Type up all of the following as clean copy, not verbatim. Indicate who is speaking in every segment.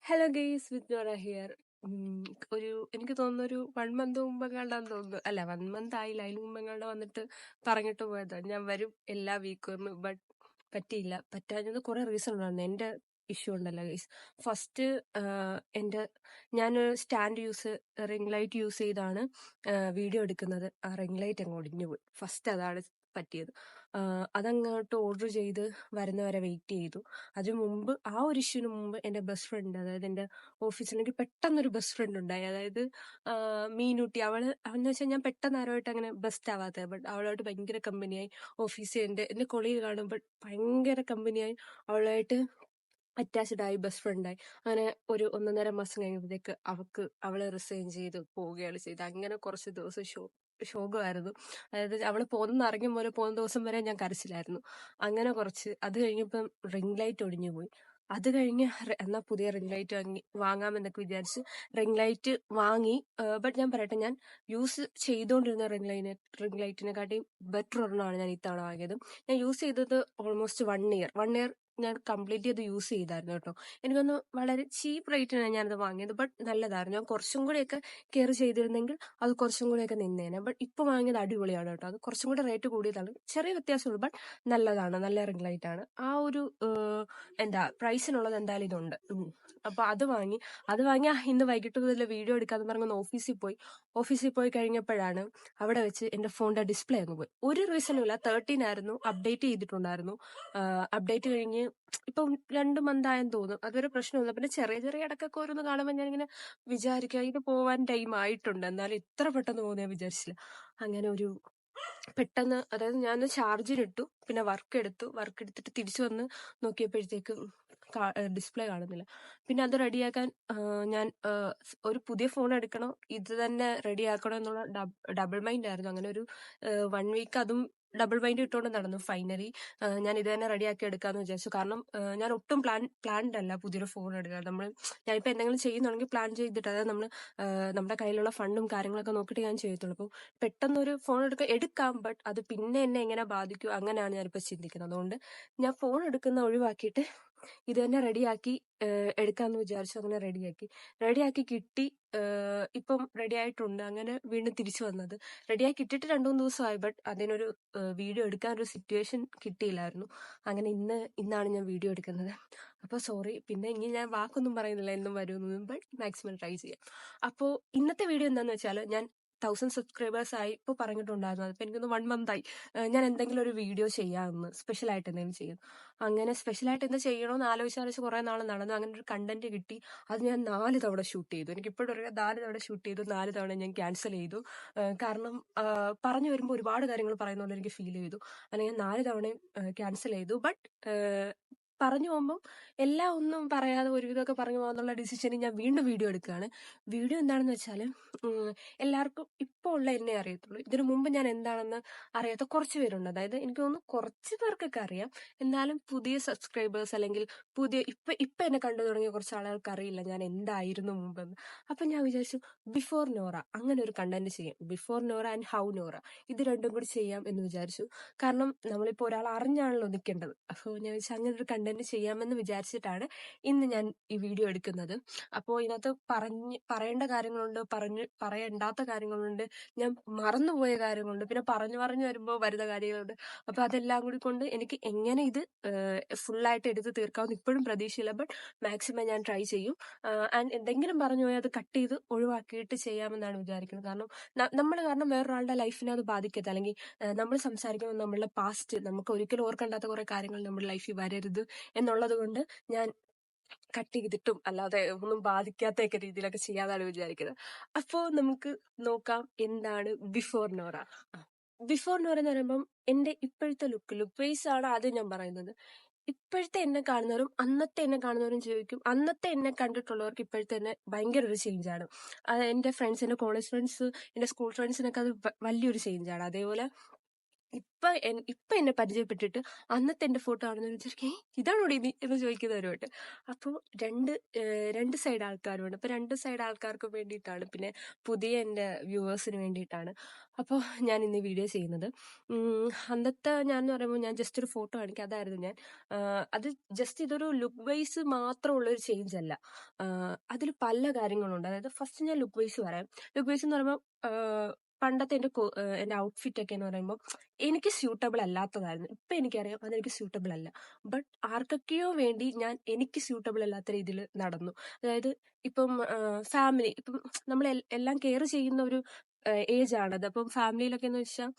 Speaker 1: Hello guys, with Nora here. എനിക്ക് തോന്നുന്നു ഒരു 1 മന്ത് മുമ്പെങ്ങാണ്ടാന്ന് തോന്നുന്നു. അല്ല, 1 മന്ത് ആയില്ല, അതിന് മുമ്പെങ്ങാണ്ട് വന്നിട്ട് പറഞ്ഞിട്ട് പോയതാണ് ഞാൻ വരും എല്ലാ വീക്കും. ബട്ട് പറ്റിയില്ല. പറ്റാഞ്ഞത് കുറെ റീസൺ ഉണ്ടായിരുന്നു. എന്റെ ഇഷ്യൂ ഉണ്ടല്ലോ ഗൈസ്. ഫസ്റ്റ് ഞാൻ റിംഗ് ലൈറ്റ് യൂസ് ചെയ്താണ് വീഡിയോ എടുക്കുന്നത്. ആ റിംഗ് ലൈറ്റ് അങ്ങ് ഒടിഞ്ഞു പോയി. ഫസ്റ്റ് അതാണ് പറ്റിയത്. അതങ്ങോട്ട് ഓർഡർ ചെയ്ത് വരുന്നവരെ വെയിറ്റ് ചെയ്തു. അതിനു മുമ്പ്, ആ ഒരു ഇഷ്യൂന് മുമ്പ് എന്റെ ബെസ്റ്റ് ഫ്രണ്ട്, അതായത് എന്റെ ഓഫീസിൽ എനിക്ക് പെട്ടെന്നൊരു ബെസ്റ്റ് ഫ്രണ്ട് ഉണ്ടായി. അതായത് മീനൂട്ടി. അവന്ന് വെച്ചാൽ ഞാൻ പെട്ടെന്ന് ആരുമായിട്ട് അങ്ങനെ ബെസ്റ്റ് ആവാത്തത്. ബട്ട് അവളുമായിട്ട് ഭയങ്കര കമ്പനിയായി. ഓഫീസിൽ എന്റെ കൊളീഗ് കാണുമ്പോൾ ഭയങ്കര കമ്പനിയായി. അവളുമായിട്ട് അറ്റാച്ച്ഡ് ആയി, ബെസ്റ്റ് ഫ്രണ്ടായി. അങ്ങനെ ഒരു 1.5 മാസം കഴിഞ്ഞപ്പോഴത്തേക്ക് അവള് റിസൈൻ ചെയ്ത് പോവുകയാണ് ചെയ്തത്. അങ്ങനെ കുറച്ച് ദിവസം ശോകമായിരുന്നു. അതായത് അവള് അറിഞ്ഞ പോലെ പോകുന്ന ദിവസം വരെ ഞാൻ കരച്ചിലായിരുന്നു. അങ്ങനെ അത് കഴിഞ്ഞപ്പം റിംഗ് ലൈറ്റ് ഒടിഞ്ഞു പോയി. അത് കഴിഞ്ഞ് എന്നാ പുതിയ റിംഗ് ലൈറ്റ് വാങ്ങാമെന്നൊക്കെ വിചാരിച്ച് റിംഗ് ലൈറ്റ് വാങ്ങി. ബട്ട് ഞാൻ പറയട്ടെ, ഞാൻ യൂസ് ചെയ്തുകൊണ്ടിരുന്ന റിംഗ് ലൈറ്റിനെക്കാട്ടിയും ബെറ്റർ ഒരെണ്ണമാണ് ഞാൻ ഇത്തവണ വാങ്ങിയത്. ഞാൻ യൂസ് ചെയ്തത് ഓൾമോസ്റ്റ് 1 ഇയർ ഞാൻ കംപ്ലീറ്റ് ചെയ്ത് യൂസ് ചെയ്തായിരുന്നു കേട്ടോ. എനിക്കൊന്ന് വളരെ ചീപ്പ് റേറ്റിനാണ് ഞാനത് വാങ്ങിയത്. ബട്ട് നല്ലതായിരുന്നു. ഞാൻ കുറച്ചും കൂടിയൊക്കെ കെയർ ചെയ്തിരുന്നെങ്കിൽ അത് കുറച്ചും കൂടിയൊക്കെ നിന്നേനെ. ബട്ട് ഇപ്പൊ വാങ്ങിയത് അടിപൊളിയാണ് കേട്ടോ. അത് കുറച്ചും കൂടെ റേറ്റ് കൂടിയതാണ്, ചെറിയ വ്യത്യാസമുള്ളൂ. ബട്ട് നല്ലതാണ്, നല്ല റിംഗ് ലൈറ്റ് ആണ്. ആ ഒരു പ്രൈസിനുള്ളത് എന്തായാലും ഇതുണ്ട്. അപ്പൊ അത് വാങ്ങി ഇന്ന് വൈകിട്ട് മുതൽ വീഡിയോ എടുക്കാന്ന് പറഞ്ഞ് ഓഫീസിൽ പോയി കഴിഞ്ഞപ്പോഴാണ് അവിടെ വെച്ച് എന്റെ ഫോണിന്റെ ഡിസ്പ്ലേ അങ്ങ് പോയി. ഒരു റീസണും ഇല്ല. 13 ആയിരുന്നു, അപ്ഡേറ്റ് ചെയ്തിട്ടുണ്ടായിരുന്നു. അപ്ഡേറ്റ് കഴിഞ്ഞ് ഇപ്പം 2 മന്ത് ആയെന്ന് തോന്നുന്നു. അതൊരു പ്രശ്നമില്ല. പിന്നെ ചെറിയ ചെറിയ ഇടക്കൊക്കെ ഓരോന്ന് കാണുമ്പോൾ ഞാനിങ്ങനെ വിചാരിക്കുക, ഇത് പോവാൻ ടൈം ആയിട്ടുണ്ട്, എന്നാലും ഇത്ര പെട്ടെന്ന് പോകുന്ന ഞാൻ വിചാരിച്ചില്ല. അങ്ങനെ പെട്ടെന്ന്, അതായത് ഞാൻ ചാർജിനിട്ടു, പിന്നെ വർക്ക് എടുത്തിട്ട് തിരിച്ചു വന്ന് നോക്കിയപ്പോഴത്തേക്കും ഡിസ്പ്ലേ കാണുന്നില്ല. പിന്നെ അത് റെഡിയാക്കാൻ ഞാൻ ഒരു പുതിയ ഫോൺ എടുക്കണോ ഇത് തന്നെ റെഡിയാക്കണോ എന്നുള്ള ഡബിൾ മൈൻഡ് ആയിരുന്നു. അങ്ങനെ ഒരു 1 വീക്ക് അതും ഡബിൾ മൈൻഡ് ഇട്ടുകൊണ്ട് നടന്നു. ഫൈനലി ഞാൻ ഇത് തന്നെ റെഡിയാക്കി എടുക്കാന്ന് വിചാരിച്ചു. കാരണം ഞാൻ ഒട്ടും പ്ലാൻഡ് അല്ല പുതിയൊരു ഫോൺ എടുക്കുക. ഞാനിപ്പോൾ എന്തെങ്കിലും ചെയ്യുന്നുണ്ടെങ്കിൽ പ്ലാൻ ചെയ്തിട്ട്, അതായത് നമ്മുടെ കയ്യിലുള്ള ഫണ്ടും കാര്യങ്ങളൊക്കെ നോക്കിയിട്ട് ഞാൻ ചെയ്യത്തുള്ളൂ. അപ്പം പെട്ടെന്നൊരു ഫോൺ എടുക്കാം, ബട്ട് അത് പിന്നെ എന്നെ എങ്ങനെ ബാധിക്കും, അങ്ങനെയാണ് ഞാനിപ്പോൾ ചിന്തിക്കുന്നത്. അതുകൊണ്ട് ഞാൻ ഫോൺ എടുക്കുന്ന ഒഴിവാക്കിയിട്ട് ഇത് തന്നെ റെഡിയാക്കി എടുക്കാന്ന് വിചാരിച്ചു. അങ്ങനെ റെഡിയാക്കി കിട്ടി. ഇപ്പം റെഡി ആയിട്ടുണ്ട്. അങ്ങനെ വീണ്ടും തിരിച്ചു വന്നത്. റെഡിയാക്കി ഇട്ടിട്ട് 2-3 ദിവസമായി. ബട്ട് അതിനൊരു വീഡിയോ എടുക്കാനൊരു സിറ്റുവേഷൻ കിട്ടിയില്ലായിരുന്നു. അങ്ങനെ ഇന്നാണ് ഞാൻ വീഡിയോ എടുക്കുന്നത്. അപ്പോൾ സോറി. പിന്നെ ഇനി ഞാൻ വാക്കൊന്നും പറയുന്നില്ല എന്നും വരുമെന്നും, ബട്ട് മാക്സിമം ട്രൈ ചെയ്യാം. അപ്പോൾ ഇന്നത്തെ വീഡിയോ എന്താന്ന് വെച്ചാൽ, ഞാൻ 1000 സബ്സ്ക്രൈബേഴ്സ് ആയി ഇപ്പോൾ പറഞ്ഞിട്ടുണ്ടായിരുന്നു. അതിപ്പോൾ എനിക്കൊന്ന് 1 മന്ത് ആയി. ഞാൻ എന്തെങ്കിലും ഒരു വീഡിയോ ചെയ്യാമെന്ന്, സ്പെഷ്യലായിട്ട് എന്തെങ്കിലും ചെയ്യും. അങ്ങനെ സ്പെഷ്യലായിട്ട് എന്ത് ചെയ്യണമെന്ന് ആലോചിച്ച് കുറെ നാൾ നടന്നു. അങ്ങനെ ഒരു കണ്ടന്റ് കിട്ടി. അത് ഞാൻ 4 തവണ ഷൂട്ട് ചെയ്തു. എനിക്ക് ഇപ്പോഴും അറിയാം, 4 തവണ ഷൂട്ട് ചെയ്തു, 4 തവണ ഞാൻ ക്യാൻസൽ ചെയ്തു. കാരണം പറഞ്ഞു വരുമ്പോൾ ഒരുപാട് കാര്യങ്ങൾ പറയുന്ന പോലെ എനിക്ക് ഫീൽ ചെയ്തു. അങ്ങനെ ഞാൻ 4 തവണയും ക്യാൻസൽ ചെയ്തു. ബട്ട് പറഞ്ഞു പോകുമ്പോൾ എല്ലാം ഒന്നും പറയാതെ ഒരുവിധമൊക്കെ പറഞ്ഞു പോകാന്നുള്ള ഡിസിഷനിൽ ഞാൻ വീണ്ടും വീഡിയോ എടുക്കുകയാണ്. വീഡിയോ എന്താണെന്ന് വെച്ചാൽ, എല്ലാവർക്കും ഇപ്പോൾ ഉള്ള എന്നെ അറിയത്തുള്ളൂ. ഇതിനു മുമ്പ് ഞാൻ എന്താണെന്ന് അറിയാത്ത കുറച്ച് പേരുണ്ട്. അതായത് എനിക്ക് തോന്നുന്നു കുറച്ച് പേർക്കൊക്കെ അറിയാം. എന്നാലും പുതിയ സബ്സ്ക്രൈബേഴ്സ്, അല്ലെങ്കിൽ ഇപ്പൊ എന്നെ കണ്ടു തുടങ്ങിയ കുറച്ച് ആളുകൾക്ക് അറിയില്ല ഞാൻ എന്തായിരുന്നു മുമ്പെന്ന്. അപ്പൊ ഞാൻ വിചാരിച്ചു, ബിഫോർ നോറ അങ്ങനെ ഒരു കണ്ടന്റ് ചെയ്യാം. Before Nora and how Nora, ഇത് രണ്ടും കൂടി ചെയ്യാം എന്ന് വിചാരിച്ചു. കാരണം നമ്മളിപ്പോൾ ഒരാൾ അറിഞ്ഞാണല്ലോ നിൽക്കേണ്ടത്. അപ്പോൾ ഞാൻ വിചാരിച്ചു അങ്ങനെ ഒരു കണ്ടന്റ് ചെയ്യാമെന്ന് വിചാരിച്ചിട്ടാണ് ഇന്ന് ഞാൻ ഈ വീഡിയോ എടുക്കുന്നത്. അപ്പോൾ ഇതിനകത്ത് പറയേണ്ട കാര്യങ്ങളുണ്ട്, പറയേണ്ടാത്ത കാര്യങ്ങളുണ്ട്, ഞാൻ മറന്നുപോയ കാര്യങ്ങളുണ്ട്, പിന്നെ പറഞ്ഞു വരുമ്പോൾ വരുന്ന കാര്യങ്ങളുണ്ട്. അപ്പൊ അതെല്ലാം കൂടി കൊണ്ട് എനിക്ക് എങ്ങനെ ഇത് ഫുള്ളായിട്ട് എടുത്ത് തീർക്കാമെന്ന് ഇപ്പോഴും പ്രതീക്ഷയില്ല. ബട്ട് മാക്സിമം ഞാൻ ട്രൈ ചെയ്യും. ആൻഡ് എന്തെങ്കിലും പറഞ്ഞു പോയാൽ അത് കട്ട് ചെയ്ത് ഒഴിവാക്കിയിട്ട് ചെയ്യാമെന്നാണ് വിചാരിക്കുന്നത്. കാരണം കാരണം വേറൊരാളുടെ ലൈഫിനെ അത് ബാധിക്കരുത്. അല്ലെങ്കിൽ നമ്മൾ സംസാരിക്കുമ്പോൾ നമ്മളുടെ പാസ്റ്റ്, നമുക്ക് ഒരിക്കലും ഓർക്കണ്ടാത്ത കുറെ കാര്യങ്ങൾ നമ്മുടെ ലൈഫിൽ വരരുത് എന്നുള്ളത് കൊണ്ട് ഞാൻ കട്ട് ചെയ്തിട്ടും അല്ലാതെ ഒന്നും ബാധിക്കാത്തൊക്കെ രീതിയിലൊക്കെ ചെയ്യാന്നാണ് വിചാരിക്കുന്നത്. അപ്പോ നമുക്ക് നോക്കാം എന്താണ് ബിഫോർ നോറ. ബിഫോർ നോറ എന്ന് പറയുമ്പം എന്റെ ഇപ്പോഴത്തെ ലുക്ക് വൈസ് ആണ് ആദ്യം ഞാൻ പറയുന്നത്. ഇപ്പോഴത്തെ എന്നെ കാണുന്നവരും അന്നത്തെ എന്നെ കാണുന്നവരും ചോദിക്കും, അന്നത്തെ എന്നെ കണ്ടിട്ടുള്ളവർക്ക് ഇപ്പോഴത്തെ എന്നെ ഭയങ്കര ഒരു ചേഞ്ചാണ്. അത് എന്റെ ഫ്രണ്ട്സ്, എന്റെ കോളേജ് ഫ്രണ്ട്സ്, എന്റെ സ്കൂൾ ഫ്രണ്ട്സിനൊക്കെ അത് വലിയൊരു ചേഞ്ചാണ്. അതേപോലെ ഇപ്പൊ എന്നെ പരിചയപ്പെട്ടിട്ട് അന്നത്തെ എന്റെ ഫോട്ടോ ആണെന്ന് വിചാരിക്കും ഇതാണോ നീ എന്ന് ചോദിക്കുന്നവരുണ്ട്. അപ്പോൾ രണ്ട് സൈഡ് ആൾക്കാരുണ്ട്. അപ്പൊ രണ്ട് സൈഡ് ആൾക്കാർക്ക് വേണ്ടിയിട്ടാണ്, പിന്നെ പുതിയ എന്റെ വ്യൂവേഴ്സിന് വേണ്ടിയിട്ടാണ് അപ്പോൾ ഞാൻ ഇന്ന് വീഡിയോ ചെയ്യുന്നത്. അന്നത്തെ ഞാൻ എന്ന് പറയുമ്പോൾ ഞാൻ ജസ്റ്റ് ഒരു ഫോട്ടോ കാണിക്കും, അതായിരുന്നു ഞാൻ. അത് ജസ്റ്റ് ഇതൊരു ലുക്ക് വൈസ് മാത്രമുള്ളൊരു ചേഞ്ച് അല്ല, അതിൽ പല കാര്യങ്ങളുണ്ട്. അതായത് ഫസ്റ്റ് ഞാൻ ലുക്ക് വൈസ് പറയാം. ലുക്ക് വൈസ് എന്ന് പറയുമ്പോൾ പണ്ടത്തെ എന്റെ ഔട്ട്ഫിറ്റ് ഒക്കെ എന്ന് പറയുമ്പോൾ എനിക്ക് സ്യൂട്ടബിൾ അല്ലാത്തതായിരുന്നു. ഇപ്പൊ എനിക്കറിയാം അതെനിക്ക് സ്യൂട്ടബിൾ അല്ല. ബട്ട് ആർക്കൊക്കെയോ വേണ്ടി ഞാൻ എനിക്ക് സ്യൂട്ടബിൾ അല്ലാത്ത രീതിയിൽ നടന്നു. അതായത് ഇപ്പം ഫാമിലി, ഇപ്പം നമ്മൾ എല്ലാം കെയർ ചെയ്യുന്ന ഒരു ഏജ് ആണത്. അപ്പം ഫാമിലിയിലൊക്കെ എന്ന് വെച്ചാൽ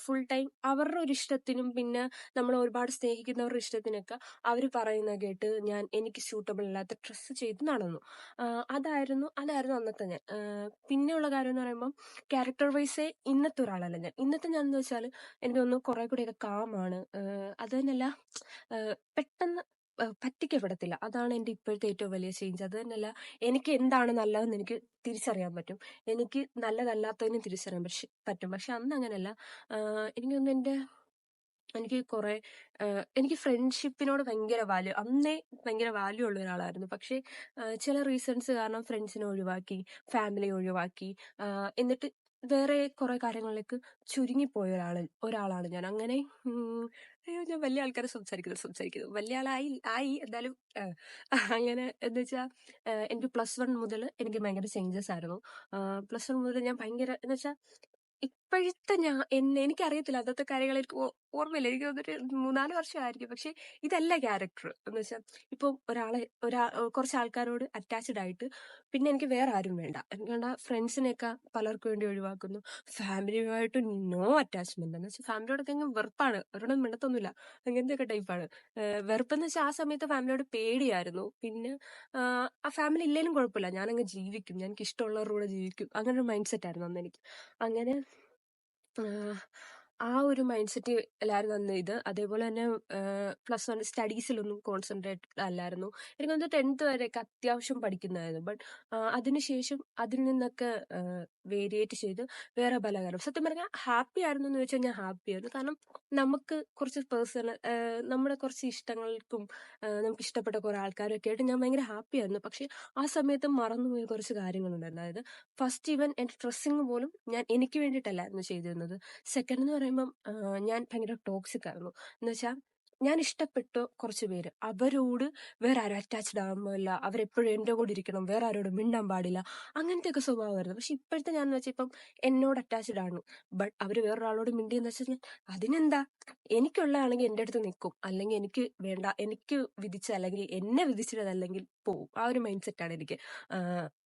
Speaker 1: ഫുൾ ടൈം അവരുടെ ഒരു ഇഷ്ടത്തിനും പിന്നെ നമ്മൾ ഒരുപാട് സ്നേഹിക്കുന്നവരുടെ ഇഷ്ടത്തിനൊക്കെ അവർ പറയുന്ന കേട്ട് ഞാൻ എനിക്ക് സ്യൂട്ടബിൾ അല്ലാത്ത ഡ്രസ്സ് ചെയ്ത് നടന്നു. അതായിരുന്നു അന്നത്തെ ഞാൻ. പിന്നെയുള്ള കാര്യം എന്ന് പറയുമ്പം ക്യാരക്ടർ വൈസേ ഇന്നത്തെ ഒരാളല്ല ഞാൻ. ഇന്നത്തെ ഞാൻ എന്ന് വെച്ചാൽ എനിക്ക് തോന്നുന്നു കുറെ കൂടിയൊക്കെ കാമാണ്. അത് തന്നെയല്ല, പെട്ടെന്ന് പറ്റിക്കപ്പെടത്തില്ല. അതാണ് എന്റെ ഇപ്പോഴത്തെ ഏറ്റവും വലിയ ചേഞ്ച്. അത് തന്നെയല്ല, എനിക്ക് എന്താണ് നല്ലതെന്ന് എനിക്ക് തിരിച്ചറിയാൻ പറ്റും, എനിക്ക് നല്ലതല്ലാത്തതിനും തിരിച്ചറിയാൻ പറ്റും. പക്ഷെ അന്ന് അങ്ങനെയല്ല. എനിക്ക് തോന്നുന്നു എനിക്ക് ഫ്രണ്ട്ഷിപ്പിനോട് ഭയങ്കര വാല്യൂ, അന്നേ ഭയങ്കര വാല്യൂ ഉള്ള ഒരാളായിരുന്നു. പക്ഷെ ചില റീസൺസ് കാരണം ഫ്രണ്ട്സിനെ ഒഴിവാക്കി, ഫാമിലി ഒഴിവാക്കി, എന്നിട്ട് വേറെ കുറെ കാര്യങ്ങളിലേക്ക് ചുരുങ്ങിപ്പോയ ഒരാളാണ് ഞാൻ. അങ്ങനെ അയ്യോ, ഞാൻ വലിയ ആൾക്കാരെ സംസാരിക്കുന്നു വലിയ ആയി എന്നാലും അങ്ങനെ എന്ന് വെച്ചാൽ എനിക്ക് +1 മുതൽ എനിക്ക് ഭയങ്കര ചേഞ്ചസ് ആയിരുന്നു. +1 മുതൽ ഞാൻ ഭയങ്കര എന്ന് വെച്ചാൽ ഇപ്പോഴത്തെ എനിക്കറിയത്തില്ല, അന്നത്തെ കാര്യങ്ങൾ എനിക്ക് ഓർമ്മയില്ല. എനിക്ക് തോന്നുന്നൊരു 3-4 വർഷമായിരിക്കും. പക്ഷെ ഇതല്ല ക്യാരക്ടർ എന്ന് വെച്ചാൽ, ഇപ്പം കുറച്ച് ആൾക്കാരോട് അറ്റാച്ച്ഡ് ആയിട്ട് പിന്നെ എനിക്ക് വേറെ ആരും വേണ്ട. എനിക്ക് വേണ്ട ഫ്രണ്ട്സിനെയൊക്കെ പലർക്കും വേണ്ടി ഒഴിവാക്കുന്നു. ഫാമിലിയുമായിട്ട് നോ അറ്റാച്ച്മെന്റ് എന്ന് വെച്ചാൽ ഫാമിലിയോടൊക്കെ അങ്ങ് വെറുപ്പാണ്, അവരോടൊന്നും മിണ്ടത്തൊന്നുമില്ല, അങ്ങനത്തെ വെറുപ്പെന്ന് വെച്ചാൽ ആ സമയത്ത് ഫാമിലിയോട് പേടിയായിരുന്നു. പിന്നെ ആ ഫാമിലി ഇല്ലേലും കുഴപ്പമില്ല, ഞാനങ്ങ് ജീവിക്കും, എനിക്ക് ഇഷ്ടമുള്ളവരുടെ കൂടെ ജീവിക്കും, അങ്ങനെ ഒരു മൈൻഡ് സെറ്റ് ആയിരുന്നു അന്ന് എനിക്ക്. അങ്ങനെ ആ ഒരു മൈൻഡ് സെറ്റ് എല്ലാവരും അന്ന് അതേപോലെ തന്നെ +1 സ്റ്റഡീസിലൊന്നും കോൺസെൻട്രേറ്റ് അല്ലായിരുന്നു. എനിക്ക് തോന്നുന്നു 10th വരെയൊക്കെ അത്യാവശ്യം പഠിക്കുന്നതായിരുന്നു. ബട്ട് അതിനുശേഷം അതിൽ നിന്നൊക്കെ വേരിയേറ്റ് ചെയ്ത് വേറെ പല കാര്യം. സത്യം പറഞ്ഞാൽ ഹാപ്പി ആയിരുന്നു എന്ന് വെച്ചാൽ ഞാൻ ഹാപ്പി ആയിരുന്നു. കാരണം നമുക്ക് കുറച്ച് നമ്മുടെ കുറച്ച് ഇഷ്ടങ്ങൾക്കും നമുക്ക് ഇഷ്ടപ്പെട്ട കുറെ ആൾക്കാരും ഒക്കെ ആയിട്ട് ഞാൻ ഭയങ്കര ഹാപ്പി ആയിരുന്നു. പക്ഷെ ആ സമയത്ത് മറന്നുപോയ കുറച്ച് കാര്യങ്ങളുണ്ടായിരുന്നു. അതായത് ഫസ്റ്റ് ഈവൻ എന്റെ ഡ്രസ്സിങ് പോലും ഞാൻ എനിക്ക് വേണ്ടിയിട്ടല്ലായിരുന്നു ചെയ്തിരുന്നത്. സെക്കൻഡ് എന്ന് പറയുമ്പം ഞാൻ ഭയങ്കര ടോക്സിക് ആയിരുന്നു. എന്ന് വെച്ചാൽ ഞാൻ ഇഷ്ടപ്പെട്ട കുറച്ച് പേര്, അവരോട് വേറെ ആരും അറ്റാച്ച്ഡ് ആകാൻ പാടില്ല, അവരെപ്പോഴും എന്റെ കൂടെ ഇരിക്കണം, വേറെ ആരോടും മിണ്ടാൻ പാടില്ല, അങ്ങനത്തെ ഒക്കെ സ്വഭാവമായിരുന്നു. പക്ഷെ ഇപ്പോഴത്തെ ഞാൻ വെച്ചാൽ ഇപ്പം എന്നോട് അറ്റാച്ച്ഡ് ആണ്, ബട്ട് അവര് വേറൊരാളോട് മിണ്ടിയെന്ന് വെച്ചാൽ അതിനെന്താ, എനിക്കുള്ളതാണെങ്കിൽ എന്റെ അടുത്ത് നിൽക്കും, അല്ലെങ്കിൽ എനിക്ക് വേണ്ട, എനിക്ക് അല്ലെങ്കിൽ എന്നെ വിധിച്ചതല്ലെങ്കിൽ പോവും. ആ ഒരു മൈൻഡ് സെറ്റാണ് എനിക്ക്.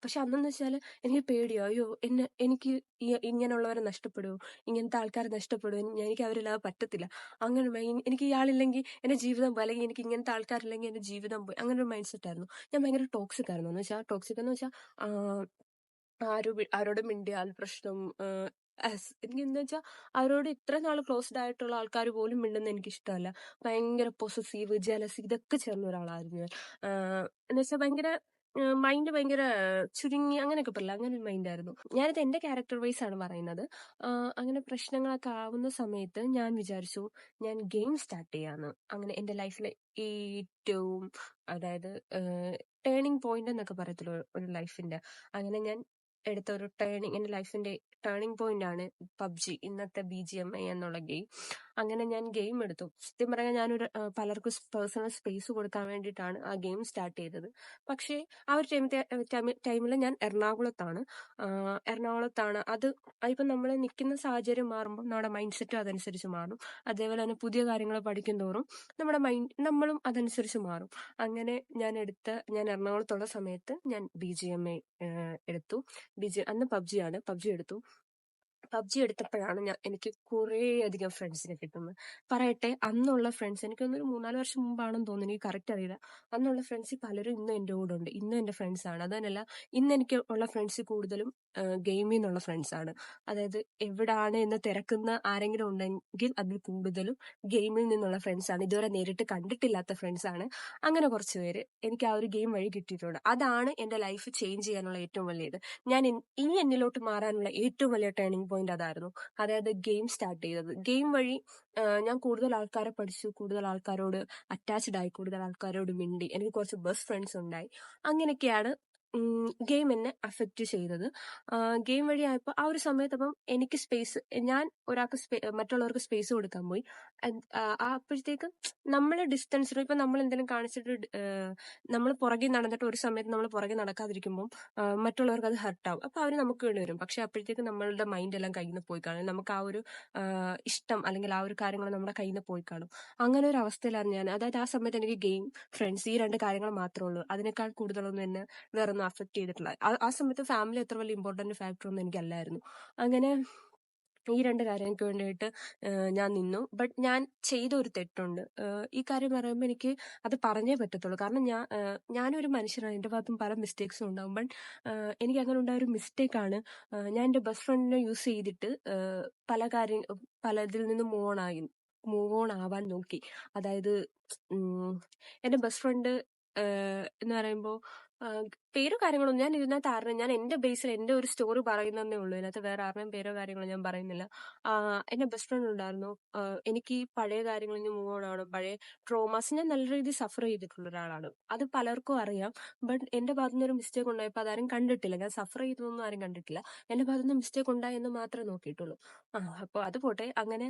Speaker 1: പക്ഷെ അന്നെന്ന് വെച്ചാൽ എനിക്ക് പേടിയോ, അയ്യോ എനിക്ക് ഇങ്ങനെയുള്ളവരെ നഷ്ടപ്പെടുമോ, ഇങ്ങനത്തെ ആൾക്കാരെ നഷ്ടപ്പെടുമോ, എനിക്ക് അവരില്ലാതെ പറ്റത്തില്ല, അങ്ങനെ എനിക്ക് ഇയാളില്ലെങ്കിൽ എന്റെ ജീവിതം പോയി, അല്ലെങ്കിൽ എനിക്ക് ഇങ്ങനത്തെ ആൾക്കാരില്ലെങ്കിൽ എന്റെ ജീവിതം പോയി, അങ്ങനെ ഒരു മൈൻഡ് സെറ്റ് ആയിരുന്നു. ഞാൻ ഭയങ്കര ടോക്സിക് ആയിരുന്നു. എന്ന് വെച്ചാൽ ടോക്സിക് എന്ന് വെച്ചാൽ ആരോടും മിണ്ടിയാൽ പ്രശ്നം. എനിക്ക് എന്താ വെച്ചാൽ അവരോട് ഇത്ര നാൾ ക്ലോസ്ഡ് ആയിട്ടുള്ള ആൾക്കാർ പോലും മിണ്ടുന്ന എനിക്ക് ഇഷ്ടമല്ല. ഭയങ്കര പൊസസീവ്, ജലസി, ഇതൊക്കെ ചേർന്ന ഒരാളായിരുന്നു ഞാൻ. എന്ന് വെച്ചാൽ ഭയങ്കര മൈൻഡ് ഭയങ്കര ചുരുങ്ങി, അങ്ങനെയൊക്കെ പറയില്ല, അങ്ങനെ ഒരു മൈൻഡ് ആയിരുന്നു. ഞാനിത് എന്റെ ക്യാരക്ടർ വൈസ് ആണ് പറയുന്നത്. അങ്ങനെ പ്രശ്നങ്ങളൊക്കെ ആവുന്ന സമയത്ത് ഞാൻ വിചാരിച്ചു ഞാൻ ഗെയിം സ്റ്റാർട്ട് ചെയ്യാന്ന്. അങ്ങനെ എന്റെ ലൈഫിലെ ഏറ്റവും, അതായത് ടേണിംഗ് പോയിന്റ് എന്നൊക്കെ പറയത്തില്ല ഒരു ലൈഫിന്റെ, അങ്ങനെ ഞാൻ എടുത്ത ഒരു എന്റെ ലൈഫിന്റെ ടേണിംഗ് പോയിന്റ് ആണ് പബ്ജി, ഇന്നത്തെ BGMI എന്നുള്ള ഗെയിം. അങ്ങനെ ഞാൻ ഗെയിം എടുത്തു. സത്യം പറഞ്ഞാൽ ഞാനൊരു പലർക്കും പേഴ്സണൽ സ്പേസ് കൊടുക്കാൻ വേണ്ടിയിട്ടാണ് ആ ഗെയിം സ്റ്റാർട്ട് ചെയ്തത്. പക്ഷേ ആ ഒരു ടൈമിൽ ഞാൻ എറണാകുളത്താണ്. അത് ഇപ്പം നമ്മൾ നിൽക്കുന്ന സാഹചര്യം മാറുമ്പോൾ നമ്മുടെ മൈൻഡ് സെറ്റും അതനുസരിച്ച് മാറും. അതേപോലെ തന്നെ പുതിയ കാര്യങ്ങൾ പഠിക്കും തോറും നമ്മളും അതനുസരിച്ച് മാറും. അങ്ങനെ ഞാൻ എറണാകുളത്തുള്ള സമയത്ത് ഞാൻ BGMI എടുത്തു. അന്ന് പബ്ജി എടുത്തു. പബ്ജി എടുത്തപ്പോഴാണ് എനിക്ക് കുറേ അധികം ഫ്രണ്ട്സിനെ കിട്ടുന്നത്. പറയട്ടെ, അന്നുള്ള ഫ്രണ്ട്സ് എനിക്ക് തോന്നുന്നു 3-4 വർഷം മുമ്പാണെന്ന് തോന്നുന്നു, എനിക്ക് കറക്റ്റ് അറിയില്ല. അന്നുള്ള ഫ്രണ്ട്സ് പലരും ഇന്നും എൻ്റെ കൂടെ ഉണ്ട്, ഇന്നും എൻ്റെ ഫ്രണ്ട്സ് ആണ്. അതല്ല, ഇന്ന് എനിക്ക് ഉള്ള ഫ്രണ്ട്സ് കൂടുതലും ഗെയിമിൽ നിന്നുള്ള ഫ്രണ്ട്സ് ആണ്. അതായത് എവിടാണ് എന്ന് തിരക്കുന്ന ആരെങ്കിലും ഉണ്ടെങ്കിൽ അതിൽ കൂടുതലും ഗെയിമിൽ നിന്നുള്ള ഫ്രണ്ട്സ് ആണ്. ഇതുവരെ നേരിട്ട് കണ്ടിട്ടില്ലാത്ത ഫ്രണ്ട്സ് ആണ്. അങ്ങനെ കുറച്ച് പേര് എനിക്ക് ആ ഒരു ഗെയിം വഴി കിട്ടിയിട്ടുണ്ട്. അതാണ് എൻ്റെ ലൈഫ് ചേഞ്ച് ചെയ്യാനുള്ള ഏറ്റവും വലിയത്. ഞാൻ എന്നിലോട്ട് മാറാനുള്ള ഏറ്റവും വലിയ ടേണിംഗ് പോയിന്റ് പോയിന്റ് അതായിരുന്നു. അതായത് ഗെയിം സ്റ്റാർട്ട് ചെയ്തത്. ഗെയിം വഴി ഞാൻ കൂടുതൽ ആൾക്കാരെ പഠിച്ചു, കൂടുതൽ ആൾക്കാരോട് അറ്റാച്ച്ഡ് ആയി, കൂടുതൽ ആൾക്കാരോട് മിണ്ടി, എനിക്ക് കുറച്ച് ബെസ്റ്റ് ഫ്രണ്ട്സ് ഉണ്ടായി. അങ്ങനെയൊക്കെയാണ് ഗെയിം എന്നെ അഫക്റ്റ് ചെയ്തത്. ഗെയിം വഴിയായപ്പോൾ ആ ഒരു സമയത്ത് അപ്പം എനിക്ക് സ്പേസ്, ഞാൻ മറ്റുള്ളവർക്ക് സ്പേസ് കൊടുക്കാൻ പോയി. അപ്പോഴത്തേക്ക് നമ്മളെ ഡിസ്റ്റൻസിൽ ഇപ്പൊ നമ്മൾ എന്തെങ്കിലും കാണിച്ചിട്ട് നമ്മൾ പുറകെ നടന്നിട്ട് ഒരു സമയത്ത് നമ്മൾ പുറകെ നടക്കാതിരിക്കുമ്പോൾ മറ്റുള്ളവർക്ക് അത് ഹർട്ടാവും. അപ്പൊ അവര് നമുക്ക് വേണ്ടി വരും. പക്ഷെ അപ്പോഴത്തേക്ക് നമ്മളുടെ മൈൻഡ് എല്ലാം കയ്യിൽ നിന്ന് പോയി കാണും. നമുക്ക് ആ ഒരു ഇഷ്ടം അല്ലെങ്കിൽ ആ ഒരു കാര്യങ്ങൾ നമ്മുടെ കയ്യിൽ നിന്ന് പോയി കാണും. അങ്ങനെ ഒരു അവസ്ഥയിലാണ് ഞാൻ. അതായത് ആ സമയത്ത് എനിക്ക് ഗെയിം, ഫ്രണ്ട്സ്, ഈ 2 കാര്യങ്ങൾ മാത്രമേ ഉള്ളൂ. അതിനേക്കാൾ കൂടുതലൊന്നും എന്നെ വേറെ ഒന്നും അഫക്ട് ചെയ്തിട്ടില്ല. ആ സമയത്ത് ഫാമിലി അത്ര വലിയ ഇമ്പോർട്ടന്റ് ഫാക്ടർ ഒന്നും എനിക്കല്ലായിരുന്നു. അങ്ങനെ ഈ 2 കാര്യങ്ങൾക്ക് വേണ്ടിയിട്ട് ഞാൻ നിന്നു. ബട്ട് ഞാൻ ചെയ്ത ഒരു തെറ്റുണ്ട്. ഈ കാര്യം പറയുമ്പോൾ എനിക്ക് അത് പറഞ്ഞേ പറ്റത്തുള്ളൂ. കാരണം ഞാനൊരു മനുഷ്യനാണ്. എൻ്റെ ഭാഗത്തും പല മിസ്റ്റേക്സും ഉണ്ടാവും. ബട്ട് എനിക്ക് അങ്ങനെ ഉണ്ടായ ഒരു മിസ്റ്റേക്കാണ്. ഞാൻ എൻ്റെ ബെസ്റ്റ് ഫ്രണ്ടിനെ യൂസ് ചെയ്തിട്ട് പലതിൽ നിന്നും മൂവ് ഓൺ ആവാൻ നോക്കി. അതായത് എൻ്റെ ബെസ്റ്റ് ഫ്രണ്ട് എന്ന് പറയുമ്പോൾ പേരോ കാര്യങ്ങളൊന്നും ഞാൻ ഇതിനകത്ത് ഞാൻ എന്റെ ബേസിൽ എന്റെ ഒരു സ്റ്റോറി പറയുന്നതേ ഉള്ളൂ. ഇതിനകത്ത് വേറെ ആരുടെയും പേരോ കാര്യങ്ങളോ ഞാൻ പറയുന്നില്ല. എന്റെ ബെസ്റ്റ് ഫ്രണ്ട് ഉണ്ടായിരുന്നു. എനിക്ക് ഈ പഴയ കാര്യങ്ങളിൽ നിന്ന് മൂവ് ഓൺ ആവണം. പഴയ ട്രോമാസ് ഞാൻ നല്ല രീതിയിൽ സഫർ ചെയ്തിട്ടുള്ള ഒരാളാണ്. അത് പലർക്കും അറിയാം. ബട്ട് എന്റെ ഭാഗത്തുനിന്ന് ഒരു മിസ്റ്റേക്ക് ഉണ്ടായപ്പോൾ അതാരും കണ്ടിട്ടില്ല. ഞാൻ സഫർ ചെയ്തതൊന്നും ആരും കണ്ടിട്ടില്ല. എന്റെ ഭാഗത്തുനിന്ന് മിസ്റ്റേക്ക് ഉണ്ടായെന്ന് മാത്രമേ നോക്കിയിട്ടുള്ളൂ. അപ്പോൾ അത് പോട്ടെ. അങ്ങനെ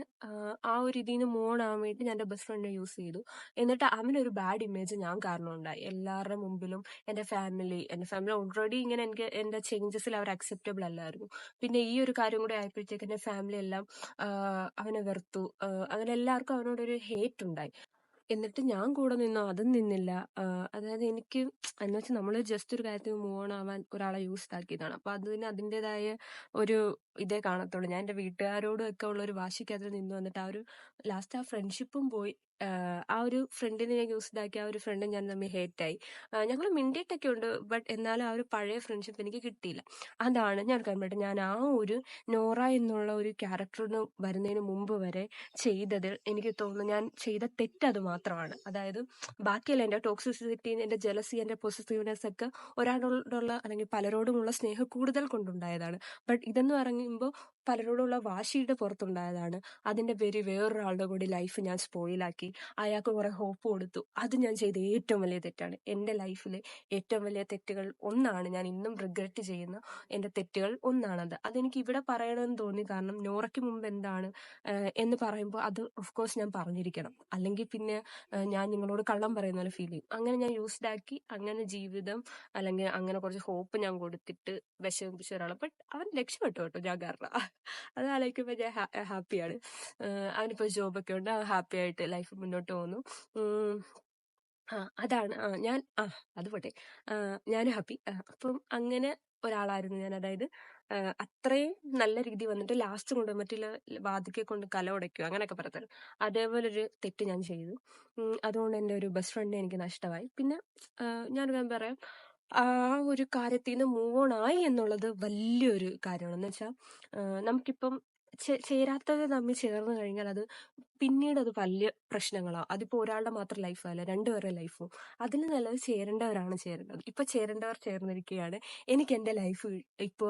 Speaker 1: ആ ഒരു ഇതിൽ നിന്ന് മൂവ് ഓൺ ആവാൻ വേണ്ടി ഞാൻ എന്റെ ബെസ്റ്റ് ഫ്രണ്ടിനെ യൂസ് ചെയ്തു. എന്നിട്ട് അവനൊരു ബാഡ് ഇമേജ് ഞാൻ കാരണം ഉണ്ടായി. എല്ലാവരുടെ മുമ്പിലും എന്റെ ഫാമിലി ഓൾറെഡി ഇങ്ങനെ എനിക്ക് എന്റെ ചേഞ്ചസിൽ അവർ അക്സെപ്റ്റബിൾ അല്ലായിരുന്നു. പിന്നെ ഈ ഒരു കാര്യം കൂടെ ആയപ്പോഴത്തേക്ക് എന്റെ ഫാമിലി എല്ലാം അവനെ വെറുത്തു. അങ്ങനെ എല്ലാവർക്കും അവനോടൊരു ഹേറ്റ് ഉണ്ടായി. എന്നിട്ട് ഞാൻ കൂടെ നിന്നോ? അതും നിന്നില്ല. അതായത് എനിക്ക് എന്ന് വെച്ചാൽ നമ്മള് ജസ്റ്റ് ഒരു കാര്യത്തിൽ മൂവ് ഓൺ ആവാൻ ഒരാളെ യൂസ് ആക്കിയതാണ്. അപ്പൊ അതിന് അതിൻ്റെതായ ഒരു ഇതേ കാണത്തുള്ളൂ. ഞാൻ എന്റെ വീട്ടുകാരോടും ഒക്കെ ഉള്ള ഒരു വാശിക്കകത്ത് നിന്ന് വന്നിട്ട് ലാസ്റ്റ് ആ ഫ്രണ്ട്ഷിപ്പും പോയി. ആ ഒരു ഫ്രണ്ടിനെ ഞാൻ യൂസ് ആക്കി ആ ഒരു ഫ്രണ്ടും ഞാൻ തമ്മിൽ ഹേറ്റായി. ഞങ്ങൾ മിണ്ടിയിട്ടൊക്കെ ഉണ്ട്. ബട്ട് എന്നാലും ആ ഒരു പഴയ ഫ്രണ്ട്ഷിപ്പ് എനിക്ക് കിട്ടിയില്ല. അതാണ് ഞാൻ കണ്ടിട്ട് ഞാൻ ആ ഒരു നോറ എന്നുള്ള ഒരു ക്യാരക്ടറിന് വരുന്നതിന് മുമ്പ് വരെ ചെയ്തതിൽ എനിക്ക് തോന്നുന്നു ഞാൻ ചെയ്ത തെറ്റ് അത് മാത്രമാണ്. അതായത് ബാക്കിയല്ല, എന്റെ ടോക്സിസിറ്റി, എന്റെ ജലസി, എന്റെ പൊസസീവ്നെസ് ഒക്കെ ഒരാളോടുള്ള അല്ലെങ്കിൽ പലരോടുമുള്ള സ്നേഹം കൂടുതൽ കൊണ്ടുണ്ടായതാണ്. ബട്ട് ഇതെന്ന് പറയുമ്പോൾ പലരോടുള്ള വാശിയുടെ പുറത്തുണ്ടായതാണ്. അതിന്റെ പേര് വേറൊരാളുടെ കൂടി ലൈഫ് ഞാൻ സ്പോയിലാക്കി, അയാൾക്ക് കുറെ ഹോപ്പ് കൊടുത്തു. അത് ഞാൻ ചെയ്ത ഏറ്റവും വലിയ തെറ്റാണ്. എന്റെ ലൈഫിലെ ഏറ്റവും വലിയ തെറ്റുകൾ ഒന്നാണ്. ഞാൻ ഇന്നും റിഗ്രറ്റ് ചെയ്യുന്ന എന്റെ തെറ്റുകൾ ഒന്നാണത്. അതെനിക്ക് ഇവിടെ പറയണമെന്ന് തോന്നി. കാരണം നോറയ്ക്ക് മുമ്പ് എന്താണ് എന്ന് പറയുമ്പോൾ അത് ഓഫ് കോഴ്സ് ഞാൻ പറഞ്ഞിരിക്കണം. അല്ലെങ്കിൽ പിന്നെ ഞാൻ നിങ്ങളോട് കള്ളം പറയുന്ന പോലെ ഫീൽ ചെയ്യും. അങ്ങനെ ഞാൻ യൂസ്ഡ് ആക്കി, അങ്ങനെ ജീവിതം അല്ലെങ്കിൽ അങ്ങനെ കുറച്ച് ഹോപ്പ് ഞാൻ കൊടുത്തിട്ട് വിഷമിപ്പിച്ച ഒരാളെ. ബട്ട് അവൻ രക്ഷപ്പെട്ടു കേട്ടോ, ഞാൻ കാരണം. അത് ആലോചിക്കുമ്പോൾ ഞാൻ ഹാപ്പിയാണ്. അവനിപ്പോ ജോബൊക്കെ ഉണ്ട്, ഹാപ്പി ആയിട്ട് ലൈഫ് മുന്നോട്ട് പോകുന്നു. അതാണ് അത് പോട്ടെ. ഞാൻ ഹാപ്പി. അപ്പം അങ്ങനെ ഒരാളായിരുന്നു ഞാൻ. അതായത് അത്രയും നല്ല രീതി വന്നിട്ട് ലാസ്റ്റ് കൊണ്ട് മറ്റുള്ള വാതിക്കെ കൊണ്ട് കല ഉടയ്ക്കുക, അങ്ങനെയൊക്കെ പറയത്തല്ലോ. അതേപോലൊരു തെറ്റ് ഞാൻ ചെയ്തു. അതുകൊണ്ട് എൻ്റെ ഒരു ബെസ്റ്റ് ഫ്രണ്ടിനെ എനിക്ക് നഷ്ടമായി. പിന്നെ ഞാൻ പറയാം, ആ ഒരു കാര്യത്തിൽ നിന്ന് മൂവ് ഓൺ ആയി എന്നുള്ളത് വലിയൊരു കാര്യമാണ്. എന്ന് വെച്ചാൽ നമുക്കിപ്പം ചേരാത്തത് തമ്മിൽ ചേർന്ന് കഴിഞ്ഞാൽ അത് പിന്നീട് അത് വലിയ പ്രശ്നങ്ങളാണ്. അതിപ്പോ ഒരാളുടെ മാത്രം ലൈഫല്ല, രണ്ടുപേരുടെ ലൈഫും. അതിന് നല്ലത് ചേരേണ്ടവരാണ് ചേരേണ്ടത്. ഇപ്പൊ ചേരേണ്ടവർ ചേർന്നിരിക്കുകയാണ്. എനിക്ക് എന്റെ ലൈഫ് ഇപ്പോ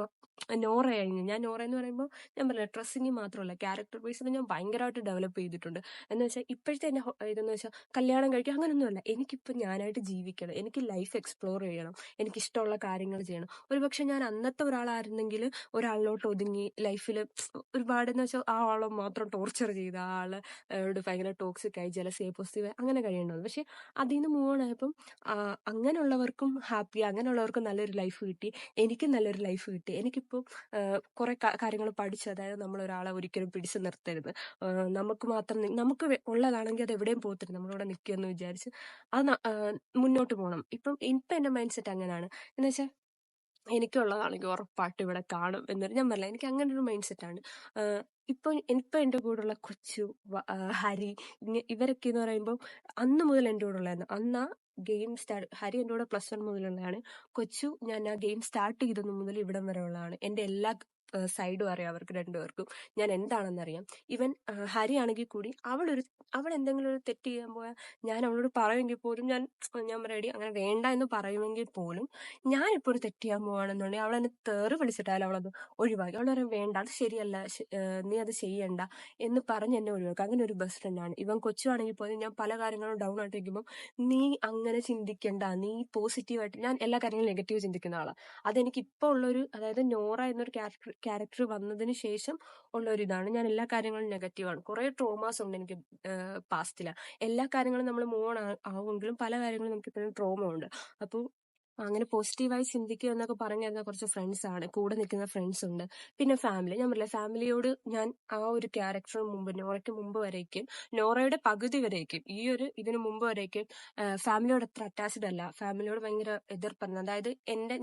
Speaker 1: നോറ കഴിഞ്ഞു. ഞാൻ നോറ എന്ന് പറയുമ്പോൾ ഞാൻ പറഞ്ഞ ഡ്രസ്സിങ് മാത്രമല്ല, ക്യാരക്ടർ ബേസിൽ ഞാൻ ഭയങ്കരമായിട്ട് ഡെവലപ്പ് ചെയ്തിട്ടുണ്ട്. എന്ന് വെച്ചാൽ ഇപ്പോഴത്തെ എന്റെ ഇതെന്ന് വെച്ചാൽ കല്യാണം കഴിക്കുക അങ്ങനെയൊന്നുമല്ല. എനിക്കിപ്പോൾ ഞാനായിട്ട് ജീവിക്കണം, എനിക്ക് ലൈഫ് എക്സ്പ്ലോർ ചെയ്യണം, എനിക്ക് ഇഷ്ടമുള്ള കാര്യങ്ങൾ ചെയ്യണം. ഒരുപക്ഷെ ഞാൻ അന്നത്തെ ഒരാളായിരുന്നെങ്കിൽ ഒരാളിലോട്ട് ഒതുങ്ങി ലൈഫിൽ ഒരുപാട് എന്ന് വെച്ചാൽ ആ ആളെ മാത്രം ടോർച്ചർ ചെയ്ത് ആ ആള് ഭയങ്കര ടോക്സിക് ആയി, ജലസിയായി, പോസിറ്റീവായി അങ്ങനെ കഴിയേണ്ടത്. പക്ഷെ അതിൽ നിന്ന് മൂവ് ഓൺ ആയപ്പം അങ്ങനെയുള്ളവർക്കും ഹാപ്പി, അങ്ങനെയുള്ളവർക്കും നല്ലൊരു ലൈഫ് കിട്ടി, എനിക്കും നല്ലൊരു ലൈഫ് കിട്ടി. എനിക്കിപ്പോൾ കുറെ കാര്യങ്ങൾ പഠിച്ചു. അതായത് നമ്മൾ ഒരാളെ ഒരിക്കലും പിടിച്ചു നിർത്തരുത്. നമുക്ക് മാത്രം നമുക്ക് ഉള്ളതാണെങ്കിൽ അത് എവിടെയും പോകത്തില്ല, നമ്മളിവിടെ നിൽക്കുമെന്ന് വിചാരിച്ച് അത് മുന്നോട്ട് പോകണം. ഇപ്പം എന്റെ മൈൻഡ് സെറ്റ് അങ്ങനെയാണ്. എന്ന് വെച്ചാൽ എനിക്കുള്ളതാണെങ്കിൽ ഉറപ്പായിട്ട് ഇവിടെ കാണും എന്നൊരു, ഞാൻ പറഞ്ഞില്ല, എനിക്ക് അങ്ങനെ ഒരു മൈൻഡ് സെറ്റാണ്. ഇപ്പൊ എന്റെ കൂടെയുള്ള കൊച്ചു, ഹരി, ഇവരൊക്കെ എന്ന് പറയുമ്പോൾ അന്ന് മുതൽ എന്റെ കൂടെ ഉള്ളതായിരുന്നു. അന്ന് ആ ഗെയിം ഹരി എന്റെ കൂടെ +1 മുതലുള്ളതാണ്. കൊച്ചു ഞാൻ ആ ഗെയിം സ്റ്റാർട്ട് ചെയ്തത് മുതൽ ഇവിടം വരെ ഉള്ളതാണ്. എന്റെ എല്ലാ സൈഡും അറിയാം അവർക്ക് രണ്ടുപേർക്കും ഞാൻ എന്താണെന്നറിയാം. ഈവൻ ഹരി ആണെങ്കിൽ കൂടി അവൾ എന്തെങ്കിലും ഒരു തെറ്റ് ചെയ്യാൻ പോയാൽ ഞാൻ അവളോട് പറയുമെങ്കിൽ പോലും ഞാൻ റെഡി അങ്ങനെ വേണ്ട എന്ന് പറയുമെങ്കിൽ പോലും ഞാനിപ്പോൾ ഒരു തെറ്റ് ചെയ്യാൻ പോവാണെന്നുണ്ടെങ്കിൽ അവൾ എന്നെ തെറി വിളിച്ചിട്ടായാലും അവളത് ഒഴിവാക്കി. അവൾ പറയും വേണ്ട അത് ശരിയല്ല, നീ അത് ചെയ്യണ്ട എന്ന് പറഞ്ഞ് എന്നെ ഒഴിവാക്കും. അങ്ങനെ ഒരു ബെസ്റ്റ് ഫ്രണ്ടാണ്. ഇവൻ കൊച്ചുവാണെങ്കിൽ പോലും ഞാൻ പല കാര്യങ്ങളും ഡൗൺ ആയിട്ടിരിക്കുമ്പോൾ നീ അങ്ങനെ ചിന്തിക്കണ്ട, നീ പോസിറ്റീവായിട്ട്, ഞാൻ എല്ലാ കാര്യങ്ങളും നെഗറ്റീവ് ചിന്തിക്കുന്ന ആളാണ്. അതെനിക്ക് ഇപ്പോൾ ഉള്ളൊരു, അതായത് നോറ എന്നൊരു ക്യാരക്ടർ വന്നതിന് ശേഷം ഉള്ള ഒരു ഇതാണ്. ഞാൻ എല്ലാ കാര്യങ്ങളും നെഗറ്റീവാണ്. കുറെ ട്രോമാസ് ഉണ്ട് എനിക്ക് പാസ്റ്റില്. എല്ലാ കാര്യങ്ങളും നമ്മൾ മൂവ് ഓൺ ആവുമെങ്കിലും പല കാര്യങ്ങളും നമുക്ക് ഇപ്പോഴും ട്രോമ ഉണ്ട്. അപ്പോൾ അങ്ങനെ പോസിറ്റീവായി ചിന്തിക്കുക എന്നൊക്കെ പറഞ്ഞു തരുന്ന കുറച്ച് ഫ്രണ്ട്സ് ആണ്, കൂടെ നിൽക്കുന്ന ഫ്രണ്ട്സ് ഉണ്ട്. പിന്നെ ഫാമിലി, ഞാൻ പറഞ്ഞില്ല ഫാമിലിയോട് ഞാൻ ആ ഒരു ക്യാരക്ടർ മുമ്പ്, നോറയ്ക്ക് മുമ്പ് വരേക്കും, നോറയുടെ പകുതി വരേക്കും, ഈ ഒരു ഇതിന് മുമ്പ് വരേക്കും ഫാമിലിയോട് അത്ര അറ്റാച്ച്ഡ് അല്ല. ഫാമിലിയോട് ഭയങ്കര എതിർപ്പായിരുന്നു. അതായത്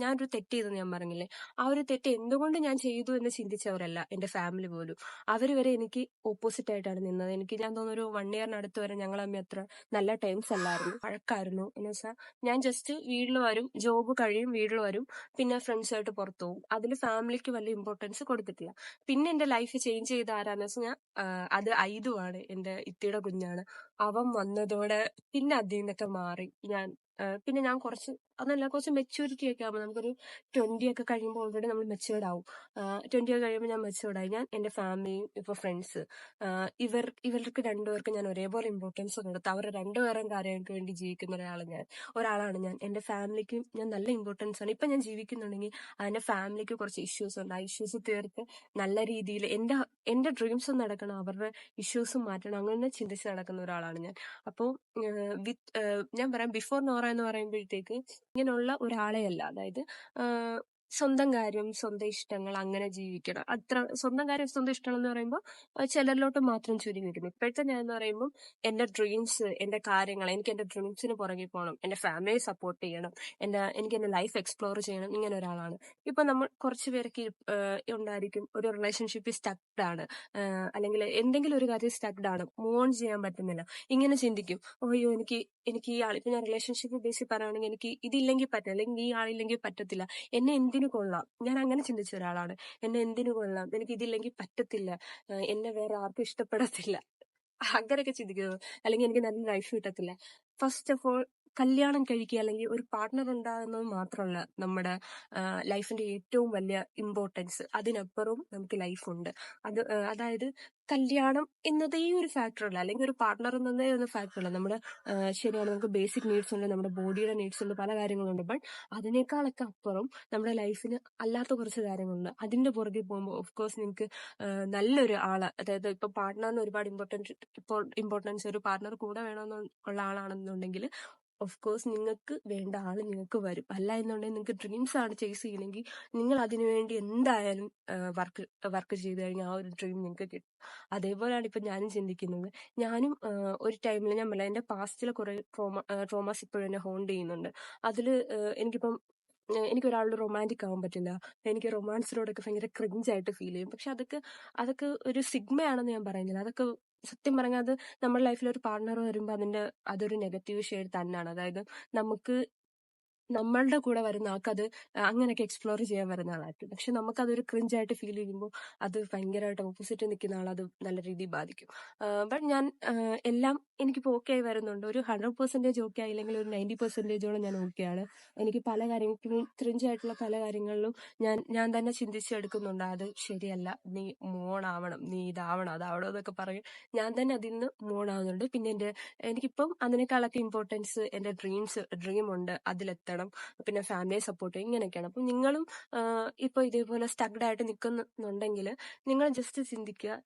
Speaker 1: ഞാനൊരു തെറ്റ് ചെയ്തെന്ന് ഞാൻ പറഞ്ഞില്ലേ, ആ ഒരു തെറ്റ് എന്തുകൊണ്ട് ഞാൻ ചെയ്തു എന്ന് ചിന്തിച്ചവരല്ല എന്റെ ഫാമിലി പോലും. അവർ വരെ എനിക്ക് ഓപ്പോസിറ്റ് ആയിട്ടാണ് നിന്നത്. ഞാൻ തോന്നുന്നു ഒരു 1 ഇയറിനടുത്ത് വരെ ഞങ്ങൾ തമ്മിൽ അത്ര നല്ല ടൈംസ് അല്ലായിരുന്നു, വഴക്കായിരുന്നു. എന്ന് വെച്ചാൽ ഞാൻ ജസ്റ്റ് വീട്ടിൽ വരും, ജോബ് കഴിയും, വീട്ടിൽ വരും, പിന്നെ ഫ്രണ്ട്സായിട്ട് പുറത്തു പോകും. അതിൽ ഫാമിലിക്ക് വലിയ ഇമ്പോർട്ടൻസ് കൊടുത്തിട്ടില്ല. പിന്നെ എന്റെ ലൈഫ് ചേഞ്ച് ചെയ്ത ആരാന്ന് വെച്ചാൽ അത് ഐദു ആണ്, എന്റെ ഇത്തിയുടെ കുഞ്ഞാണ്. അവൻ വന്നതോടെ പിന്നെ അതിൽ നിന്നൊക്കെ മാറി ഞാൻ. പിന്നെ ഞാൻ കുറച്ച് മെച്യൂരിറ്റി ഒക്കെ ആകുമ്പോൾ, നമുക്കൊരു 20 ഒക്കെ കഴിയുമ്പോൾ ഓൾറെഡി നമ്മൾ മെച്യൂർഡ് ആവും. 20 ഒക്കെ കഴിയുമ്പോൾ ഞാൻ മെച്യൂർഡ് ആയി. ഞാൻ എന്റെ ഫാമിലി, ഇപ്പൊ ഫ്രണ്ട്സ്, ഇവർക്ക് രണ്ടുപേർക്കും ഞാൻ ഒരേപോലെ ഇമ്പോർട്ടൻസ് കൊടുത്ത് അവരുടെ രണ്ടുപേരും കാര്യങ്ങൾക്ക് വേണ്ടി ജീവിക്കുന്ന ഒരാളാണ് ഞാൻ. എന്റെ ഫാമിലിക്ക് ഞാൻ നല്ല ഇമ്പോർട്ടൻസ് ആണ്. ഇപ്പൊ ഞാൻ ജീവിക്കുന്നുണ്ടെങ്കിൽ അതിന്റെ ഫാമിലിക്ക് കുറച്ച് ഇഷ്യൂസ് ഉണ്ട്. ആ ഇഷ്യൂസ് തീർത്ത് നല്ല രീതിയിൽ എന്റെ ഡ്രീംസ് നടക്കണം, അവരുടെ ഇഷ്യൂസും മാറ്റണം, അങ്ങനെ ചിന്തിച്ച് നടക്കുന്ന ഒരാളാണ് ഞാൻ. അപ്പോൾ ഞാൻ പറയാം, ബിഫോർ നോറ എന്ന് പറയുമ്പോഴത്തേക്ക് ഇങ്ങനെയുള്ള ഒരാളെ അല്ല. അതായത് സ്വന്തം കാര്യം, സ്വന്തം ഇഷ്ടങ്ങൾ, അങ്ങനെ ജീവിക്കണം. അത്ര സ്വന്തം കാര്യം, സ്വന്തം ഇഷ്ടങ്ങൾ എന്ന് പറയുമ്പോൾ ചിലരിലോട്ട് മാത്രം ചുരുങ്ങി നിൽക്കുന്നു. ഇപ്പോഴത്തെ ഞാൻ എന്ന് പറയുമ്പോൾ എന്റെ ഡ്രീംസ്, എന്റെ കാര്യങ്ങൾ, എനിക്ക് എന്റെ ഡ്രീംസിന് പുറകെ പോകണം, എന്റെ ഫാമിലിയെ സപ്പോർട്ട് ചെയ്യണം, എനിക്ക് എന്റെ ലൈഫ് എക്സ്പ്ലോർ ചെയ്യണം, ഇങ്ങനെ ഒരാളാണ്. ഇപ്പൊ നമ്മൾ കുറച്ച് പേർക്ക് ഉണ്ടായിരിക്കും ഒരു റിലേഷൻഷിപ്പിൽ സ്റ്റക്ഡ് ആണ്, അല്ലെങ്കിൽ എന്തെങ്കിലും ഒരു കാര്യം സ്റ്റക്ഡ് ആണ്, മൂവ് ഓൺ ചെയ്യാൻ പറ്റുന്നില്ല. ഇങ്ങനെ ചിന്തിക്കും, അയ്യോ എനിക്ക് ഈ ആൾ, ഇപ്പൊ ഞാൻ റിലേഷൻഷിപ്പ് ബേസിൽ പറയുകയാണെങ്കിൽ എനിക്ക് ഇതില്ലെങ്കിൽ പറ്റില്ല, അല്ലെങ്കിൽ ഈ ആളില്ലെങ്കിൽ പറ്റത്തില്ല, എന്നെ എന്തിനു കൊള്ളാം, ഞാൻ അങ്ങനെ ചിന്തിച്ച ഒരാളാണ്. എന്നെ എന്തിനു കൊള്ളാം, എനിക്ക് ഇതില്ലെങ്കിൽ പറ്റത്തില്ല, എന്നെ വേറെ ആർക്കും ഇഷ്ടപ്പെടത്തില്ല, അങ്ങനെയൊക്കെ ചിന്തിക്കുന്നത്. അല്ലെങ്കിൽ എനിക്ക് നല്ല ലൈഫ് കിട്ടത്തില്ല. ഫസ്റ്റ് ഓഫ് ഓൾ കല്യാണം കഴിക്കുക അല്ലെങ്കിൽ ഒരു പാർട്ട്ണർ ഉണ്ടാകുന്നത് മാത്രമല്ല നമ്മുടെ ലൈഫിന്റെ ഏറ്റവും വലിയ ഇമ്പോർട്ടൻസ്. അതിനപ്പുറവും നമുക്ക് ലൈഫുണ്ട്. അതായത് കല്യാണം എന്നതേ ഒരു ഫാക്ടറല്ല, അല്ലെങ്കിൽ ഒരു പാർട്ട്ണർ എന്നതേ ഒരു ഫാക്ടറല്ല. നമ്മുടെ ശരിയാണ്, നമുക്ക് ബേസിക് നീഡ്സ് ഉണ്ട്, നമ്മുടെ ബോഡിയുടെ നീഡ്സ് ഉണ്ട്, പല കാര്യങ്ങളുണ്ട്. ബട്ട് അതിനേക്കാളൊക്കെ അപ്പുറം നമ്മുടെ ലൈഫിന് അല്ലാത്ത കുറച്ച് കാര്യങ്ങളുണ്ട്. അതിന്റെ പുറകെ പോകുമ്പോൾ ഓഫ് കോഴ്സ് നിങ്ങൾക്ക് നല്ലൊരു ആള്, അതായത് ഇപ്പൊ പാർട്ട്ണറിന് ഒരുപാട് ഇമ്പോർട്ടൻസ് ഒരു പാർട്ട്ണർ കൂടെ വേണമെന്ന് ഉള്ള ആളാണെന്നുണ്ടെങ്കിൽ ഓഫ് കോഴ്സ് നിങ്ങൾക്ക് വേണ്ട ആള് നിങ്ങൾക്ക് വരും. അല്ല എന്നുണ്ടെങ്കിൽ നിങ്ങൾക്ക് ഡ്രീംസ് ആണ് ചേസ് ചെയ്യണമെങ്കിൽ നിങ്ങൾ അതിനുവേണ്ടി എന്തായാലും വർക്ക് ചെയ്ത് കഴിഞ്ഞാൽ ആ ഒരു ഡ്രീം നിങ്ങൾക്ക് കിട്ടും. അതേപോലെയാണ് ഇപ്പൊ ഞാനും ചിന്തിക്കുന്നത്. ഞാനും ഒരു ടൈമിൽ, ഞാൻ പറയാം, എന്റെ പാസ്റ്റിലെ കുറെ ട്രോമാസ് ഇപ്പോഴും എന്നെ ഹോണ്ട് ചെയ്യുന്നുണ്ട്. അതില് എനിക്കിപ്പം എനിക്ക് ഒരാളോട് റൊമാൻറ്റിക് ആവാൻ പറ്റില്ല. എനിക്ക് റൊമാൻസിനോടൊക്കെ ഭയങ്കര ക്രിഞ്ചായിട്ട് ഫീൽ ചെയ്യും. പക്ഷെ അതൊക്കെ ഒരു സിഗ്മയാണെന്ന് ഞാൻ പറയുന്നില്ല. അതൊക്കെ സത്യം പറഞ്ഞാൽ അത് നമ്മുടെ ലൈഫിൽ ഒരു പാർട്ട്ണർ വരുമ്പോൾ അതൊരു നെഗറ്റീവ് ഷെയ്ഡ് തന്നെയാണ്. അതായത് നമുക്ക് നമ്മളുടെ കൂടെ വരുന്ന ആൾക്കത് അങ്ങനെയൊക്കെ എക്സ്പ്ലോർ ചെയ്യാൻ വരുന്ന ആളായിരിക്കും. പക്ഷെ നമുക്കതൊരു ക്രിഞ്ചായിട്ട് ഫീൽ ചെയ്യുമ്പോൾ അത് ഭയങ്കരമായിട്ട് ഓപ്പോസിറ്റ് നിൽക്കുന്ന ആളത് നല്ല രീതിയിൽ ബാധിക്കും. ബട്ട് ഞാൻ എല്ലാം എനിക്കിപ്പോൾ ഓക്കെ ആയി വരുന്നുണ്ട്. ഒരു 100% ഓക്കെ ആയില്ലെങ്കിൽ ഒരു 90%ഓളം ഞാൻ ഓക്കെയാണ്. എനിക്ക് പല കാര്യങ്ങളും ക്രിഞ്ചായിട്ടുള്ള പല കാര്യങ്ങളിലും ഞാൻ തന്നെ ചിന്തിച്ചെടുക്കുന്നുണ്ട്. അത് ശരിയല്ല, നീ മൂൺ ആവണം, നീ ഇതാവണം അതാവണം എന്നൊക്കെ പറയും. ഞാൻ തന്നെ അതിൽ നിന്ന് മൂൺ ആവുന്നുണ്ട്. പിന്നെ എനിക്കിപ്പം അതിനേക്കാളൊക്കെ ഇമ്പോർട്ടൻസ് എന്റെ ഡ്രീം ഉണ്ട്, അതിലെത്തണം, പിന്നെ ഫാമിലിയെ സപ്പോർട്ട് ചെയ്യും, ഇങ്ങനെയൊക്കെയാണ്. അപ്പം നിങ്ങളും ഇപ്പൊ ഇതേപോലെ സ്റ്റക്ഡ് ആയിട്ട് നിൽക്കുന്നുണ്ടെങ്കിൽ നിങ്ങൾ ജസ്റ്റ് ചിന്തിക്കുക,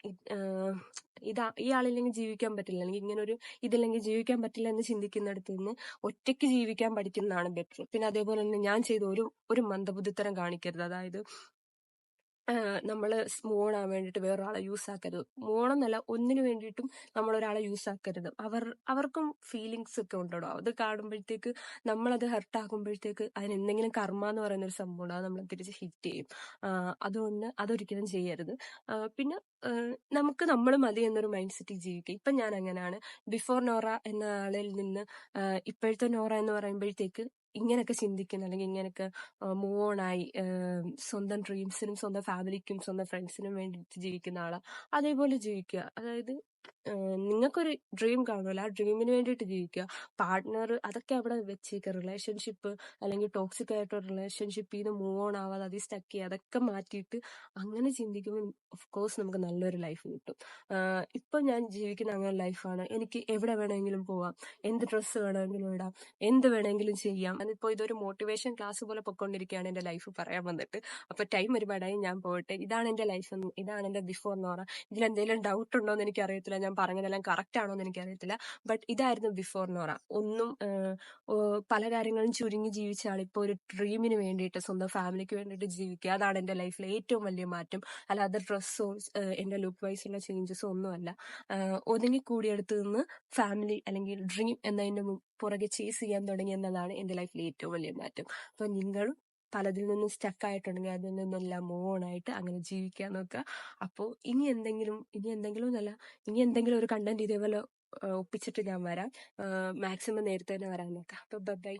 Speaker 1: ഈ ആളില്ലെങ്കിൽ ജീവിക്കാൻ പറ്റില്ല, അല്ലെങ്കിൽ ഇങ്ങനെ ഇതില്ലെങ്കിൽ ജീവിക്കാൻ പറ്റില്ല എന്ന് ചിന്തിക്കുന്നിടത്ത് നിന്ന് ഒറ്റയ്ക്ക് ജീവിക്കാൻ പഠിക്കുന്നതാണ് ബെറ്റർ. പിന്നെ അതേപോലെ തന്നെ ഞാൻ ചെയ്ത ഒരു മന്ദബുദ്ധിത്തരം കാണിക്കരുത്. അതായത് നമ്മള് മൂവ് ആവാൻ വേണ്ടിയിട്ട് വേറൊരാളെ യൂസ് ആക്കരുത്. മൂവെന്നല്ല, ഒന്നിനു വേണ്ടിയിട്ടും നമ്മളൊരാളെ യൂസ് ആക്കരുത്. അവർക്കും ഫീലിങ്സ് ഒക്കെ ഉണ്ടോ, അത് കാണുമ്പോഴത്തേക്ക് നമ്മളത് ഹെർട്ട് ആകുമ്പോഴത്തേക്ക് അതിന് എന്തെങ്കിലും കർമ്മ എന്ന് പറയുന്ന ഒരു സംഭവം, അത് നമ്മൾ തിരിച്ച് ഹിറ്റ് ചെയ്യും. അതുകൊണ്ട് അതൊരിക്കലും ചെയ്യരുത്. പിന്നെ നമുക്ക് നമ്മൾ മതി എന്നൊരു മൈൻഡ് സെറ്റിൽ ജീവിക്കുക. ഇപ്പൊ ഞാൻ അങ്ങനെയാണ്. ബിഫോർ നോറ എന്ന ആളിൽ നിന്ന് ഇപ്പോഴത്തെ നോറ എന്ന് പറയുമ്പോഴത്തേക്ക് ഇങ്ങനെയൊക്കെ ചിന്തിക്കുന്ന അല്ലെങ്കിൽ ഇങ്ങനെയൊക്കെ മൂവ് ഓൺ ആയി സ്വന്തം ഡ്രീംസിനും സ്വന്തം ഫാമിലിക്കും സ്വന്തം ഫ്രണ്ട്സിനും വേണ്ടിയിട്ട് ജീവിക്കുന്ന ആളാ, അതേപോലെ ജീവിക്കുക. അതായത് നിങ്ങൾക്കൊരു ഡ്രീം കാണുമല്ലോ, ആ ഡ്രീമിന് വേണ്ടിയിട്ട് ജീവിക്കുക. പാർട്ട്ണർ അതൊക്കെ അവിടെ വെച്ചേക്കുക. റിലേഷൻഷിപ്പ് അല്ലെങ്കിൽ ടോക്സിക് ആയിട്ടുള്ള റിലേഷൻഷിപ്പിൽ നിന്ന് മൂവ് ഓൺ ആവാതെ അതിൽ സ്റ്റക്ക് ചെയ്യുക, അതൊക്കെ മാറ്റിയിട്ട് അങ്ങനെ ചിന്തിക്കുമ്പോൾ ഓഫ് കോഴ്സ് നമുക്ക് നല്ലൊരു ലൈഫ് കിട്ടും. ഇപ്പൊ ഞാൻ ജീവിക്കുന്ന അങ്ങനെ ലൈഫാണ്. എനിക്ക് എവിടെ വേണമെങ്കിലും പോവാം, എന്ത് ഡ്രസ്സ് വേണമെങ്കിലും ഇടാം, എന്ത് വേണമെങ്കിലും ചെയ്യാം. അതിപ്പോ ഇതൊരു മോട്ടിവേഷൻ ക്ലാസ് പോലെ പൊയ്ക്കൊണ്ടിരിക്കുകയാണ് എന്റെ ലൈഫ് പറയാൻ വന്നിട്ട്. അപ്പൊ ടൈം ഒരുപാടായി, ഞാൻ പോട്ടെ. ഇതാണ് എന്റെ ലൈഫ്, ഇതാണ് എന്റെ ബിഫോർ എന്ന് പറ. ഇതിലെന്തെങ്കിലും ഡൗട്ട് ഉണ്ടോ എന്ന് എനിക്ക് അറിയത്തില്ല, ഞാൻ പറഞ്ഞതെല്ലാം കറക്റ്റ് ആണോ എന്ന് എനിക്ക് അറിയത്തില്ല. ബട്ട് ഇതായിരുന്നു ബിഫോർ എന്ന് പറ. ഒന്നും പല കാര്യങ്ങളും ചുരുങ്ങി ജീവിച്ച ആളിപ്പോ ഒരു ഡ്രീമിന് വേണ്ടിയിട്ട് സ്വന്തം ഫാമിലിക്ക് വേണ്ടിയിട്ട് ജീവിക്കുക. അതാണ് എന്റെ ലൈഫിലെ ഏറ്റവും വലിയ മാറ്റം. അല്ലാതെ ഡ്രസ്സോ എന്റെ ലുക്ക് വൈസുള്ള ചേഞ്ചസോ ഒന്നുമല്ല. ഒതുങ്ങിക്കൂടിയെടുത്ത് നിന്ന് ഫാമിലി അല്ലെങ്കിൽ ഡ്രീം എന്നതിന്റെ പുറകെ ചേസ് ചെയ്യാൻ തുടങ്ങി എന്നതാണ് എന്റെ ലൈഫിലെ ഏറ്റവും വലിയ മാറ്റം. അപ്പൊ നിങ്ങളും പലതിൽ നിന്നും സ്റ്റക്ക് ആയിട്ടുണ്ടെങ്കിൽ അതിൽ നിന്നെല്ലാം മൂവ് ഓൺ ആയിട്ട് അങ്ങനെ ജീവിക്കാൻ നോക്കുക. അപ്പോൾ ഇനി എന്തെങ്കിലും എന്നല്ല, ഇനി എന്തെങ്കിലും ഒരു കണ്ടന്റ് ഇതേപോലെ ഒപ്പിച്ചിട്ട് ഞാൻ വരാം. മാക്സിമം നേരത്തെ തന്നെ വരാൻ നോക്കാം. അപ്പൊ ബൈ.